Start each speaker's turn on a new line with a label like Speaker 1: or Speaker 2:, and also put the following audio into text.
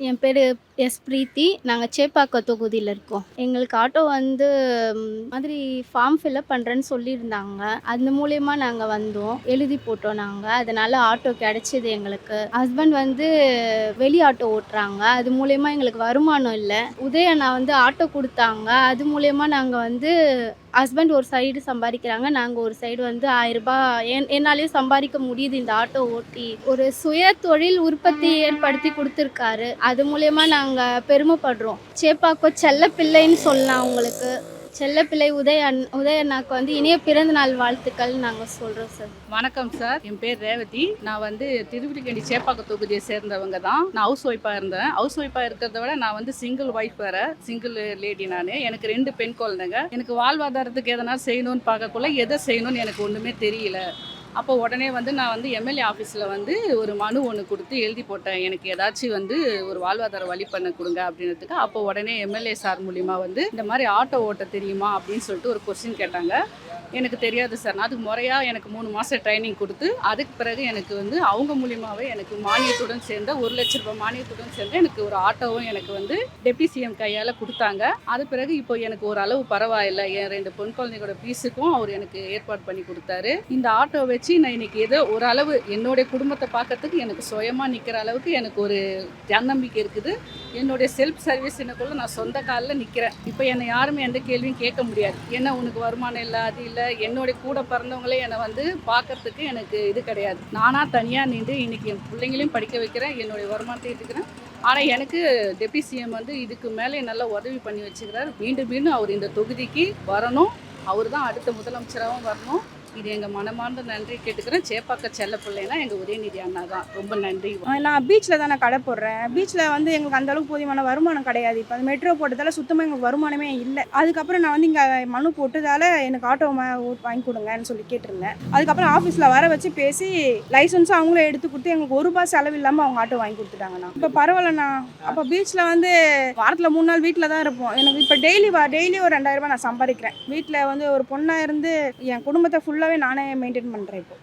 Speaker 1: என் பேரு பிரீத்தி. நாங்க சேப்பாக்கம் தொகுதியில இருக்கோம். எங்களுக்கு ஆட்டோ வந்து மாதிரி ஃபார்ம் ஃபில்அப் பண்றேன்னு சொல்லியிருந்தாங்க. அது மூலியமா நாங்க வந்தோம். எழுதி போட்டோம் நாங்க. அதனால ஆட்டோ கிடைச்சது எங்களுக்கு. ஹஸ்பண்ட் வந்து வெளி ஆட்டோ ஓட்டுறாங்க. அது மூலியமா எங்களுக்கு வருமானம் இல்ல. உதய அண்ணா வந்து ஆட்டோ குடுத்தாங்க. அது மூலியமா நாங்க வந்து ஹஸ்பண்ட் ஒரு சைடு சம்பாதிக்கிறாங்க. நாங்க ஒரு சைடு வந்து ரூ. 1000 என்னாலயும் சம்பாதிக்க முடியுது இந்த ஆட்டோ ஓட்டி. ஒரு சுய தொழில் உற்பத்தி ஏற்படுத்தி குடுத்துருக்காரு. அது மூலியமா நாங்க பெருமைப்படுறோம். சேப்பாக்கம் செல்லப்பிள்ளைன்னு சொல்லலாம் உங்களுக்கு. செல்லப்பிள்ளை உதய அண்ணாக்கு வந்து இனிய பிறந்த நாள் வாழ்த்துக்கள் நாங்க சொல்றோம் சார்.
Speaker 2: வணக்கம் சார், என் பேர் ரேவதி. நான் வந்து திருவிழிக்கண்டி சேப்பாக்கம் தொகுதியை சேர்ந்தவங்க தான். நான் ஹவுஸ் ஒய்ஃபாக இருந்தேன். ஹவுஸ் ஒய்ஃபாக இருக்கிறத விட நான் வந்து சிங்கிள் ஒய்ஃப் வேற, சிங்கிள் லேடி. நான் எனக்கு 2 பெண் குழந்தைங்க. எனக்கு வாழ்வாதாரத்துக்கு எதனா செய்யணும்னு பார்க்கக்குள்ள எதை செய்யணும்னு எனக்கு ஒன்றுமே தெரியல. அப்போ உடனே வந்து நான் வந்து எம்எல்ஏ ஆஃபீஸில் வந்து ஒரு மனு ஒன்று கொடுத்து எழுதி போட்டேன். எனக்கு ஏதாச்சும் வந்து ஒரு வாழ்வாதார வழி பண்ண கொடுங்க அப்படின்றதுக்கு. அப்போ உடனே எம்எல்ஏ சார் மூலிமா வந்து இந்த மாதிரி ஆட்டோ ஓட்ட தெரியுமா அப்படின்னு சொல்லிட்டு ஒரு கொஸ்டின் கேட்டாங்க. எனக்கு தெரியாது சார். நான் அதுக்கு முறையாக எனக்கு 3 மாதம் ட்ரைனிங் கொடுத்து அதுக்கு பிறகு எனக்கு வந்து அவங்க மூலியமாகவே எனக்கு மானியத்துடன் சேர்ந்த 1 லட்ச ரூபாய் மானியத்துடன் சேர்ந்து எனக்கு ஒரு ஆட்டோவும் எனக்கு வந்து டெப்டி சிஎம் கையால் கொடுத்தாங்க. அது பிறகு இப்போ எனக்கு ஒரு அளவு பரவாயில்லை. என் 2 பெண் குழந்தைகளோட ஃபீஸுக்கும் அவர் எனக்கு ஏற்பாடு பண்ணி கொடுத்தாரு. இந்த ஆட்டோ வச்சு நான் இன்னைக்கு ஏதோ ஒரு அளவு என்னுடைய குடும்பத்தை பார்க்கறதுக்கு எனக்கு சுயமாக நிற்கிற அளவுக்கு எனக்கு ஒரு தன்னம்பிக்கை இருக்குது. என்னுடைய செல்ஃப் சர்வீஸ்னுக்குள்ள நான் சொந்த காலில் நிற்கிறேன். இப்போ என்னை யாருமே எந்த கேள்வியும் கேட்க முடியாது. ஏன்னா உனக்கு வருமானம் இல்லை, அது இல்லை. என்னுடைய கூட பிறந்தவங்களே என்னை வந்து பார்க்கறதுக்கு எனக்கு இது கிடையாது. நானாக தனியாக நின்று இன்னைக்கு என் பிள்ளைங்களையும் படிக்க வைக்கிறேன், என்னுடைய வருமானத்தை எடுத்துக்கிறேன். ஆனால் எனக்கு டெப்டி சிஎம் வந்து இதுக்கு மேலே நல்லா உதவி பண்ணி வச்சுக்கிறார். மீண்டும் மீண்டும் அவர் இந்த தொகுதிக்கு வரணும். அவர் தான் அடுத்த முதலமைச்சராகவும் வரணும். இது எங்கள் மனமார்ந்த நன்றி கேட்டுக்கிறேன். சேப்பாக்க செல்ல பிள்ளைனா எங்கள் உதயநிதி அண்ணா தான். ரொம்ப நன்றி.
Speaker 3: நான் பீச்சில் தான் நான் கடை போடுறேன். பீச்சில் வந்து எங்களுக்கு அந்தளவுக்கு போதியமான வருமானம் கிடையாது. இப்போ அது மெட்ரோ போட்டதால் சுத்தமாக எங்களுக்கு வருமானமே இல்லை. அதுக்கப்புறம் நான் வந்து இங்கே மனு போட்டதால் எனக்கு ஆட்டோ வாங்கி கொடுங்கன்னு சொல்லி கேட்டிருந்தேன். அதுக்கப்புறம் ஆஃபீஸில் வர வச்சு பேசி லைசன்ஸும் அவங்களே எடுத்து கொடுத்து எங்களுக்கு ₹1 செலவு இல்லாமல் அவங்க ஆட்டோ வாங்கி கொடுத்துட்டாங்கண்ணா. இப்போ பரவாயில்லண்ணா. அப்போ பீச்சில் வந்து வாரத்தில் 3 நாள் வீட்டில் தான் இருப்போம். எனக்கு இப்போ டெய்லி ஒரு 2000 ரூபாய் நான் சம்பாதிக்கிறேன். வீட்டில் வந்து ஒரு பொண்ணாக இருந்து என் குடும்பத்தை ஃபுல்லாகவே நானே மெயின்டைன் பண்ணுறேன் இப்போ.